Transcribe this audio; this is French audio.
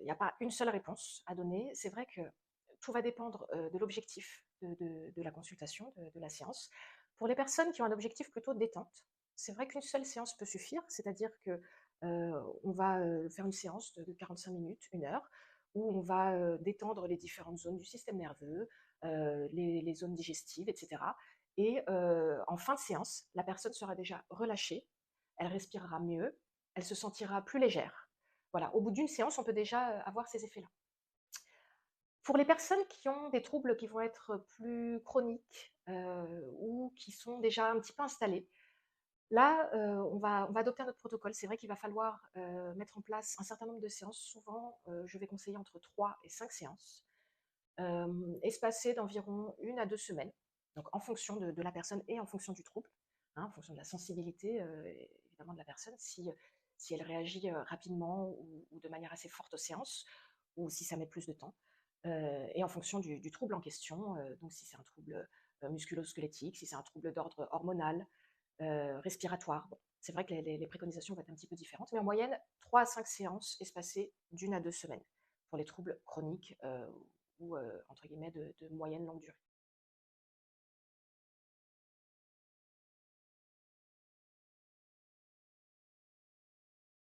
n'y a pas une seule réponse à donner. C'est vrai que tout va dépendre de l'objectif de la consultation, de la séance. Pour les personnes qui ont un objectif plutôt détente, c'est vrai qu'une seule séance peut suffire, c'est-à-dire que on va faire une séance de 45 minutes, 1 heure, où on va détendre les différentes zones du système nerveux, les zones digestives, etc. Et en fin de séance, la personne sera déjà relâchée, elle respirera mieux, elle se sentira plus légère. Voilà, au bout d'une séance, on peut déjà avoir ces effets-là. Pour les personnes qui ont des troubles qui vont être plus chroniques ou qui sont déjà un petit peu installés, là, on va adopter un autre protocole. C'est vrai qu'il va falloir mettre en place un certain nombre de séances. Souvent, je vais conseiller entre 3 et 5 séances, espacées d'environ 1 à 2 semaines, donc en fonction de la personne et en fonction du trouble, hein, en fonction de la sensibilité évidemment de la personne, si elle réagit rapidement ou de manière assez forte aux séances, ou si ça met plus de temps, et en fonction du trouble en question, donc si c'est un trouble musculo-squelettique, si c'est un trouble d'ordre hormonal, respiratoire. Bon, c'est vrai que les préconisations vont être un petit peu différentes, mais en moyenne, 3 à 5 séances espacées d'1 à 2 semaines pour les troubles chroniques ou entre guillemets de moyenne longue durée.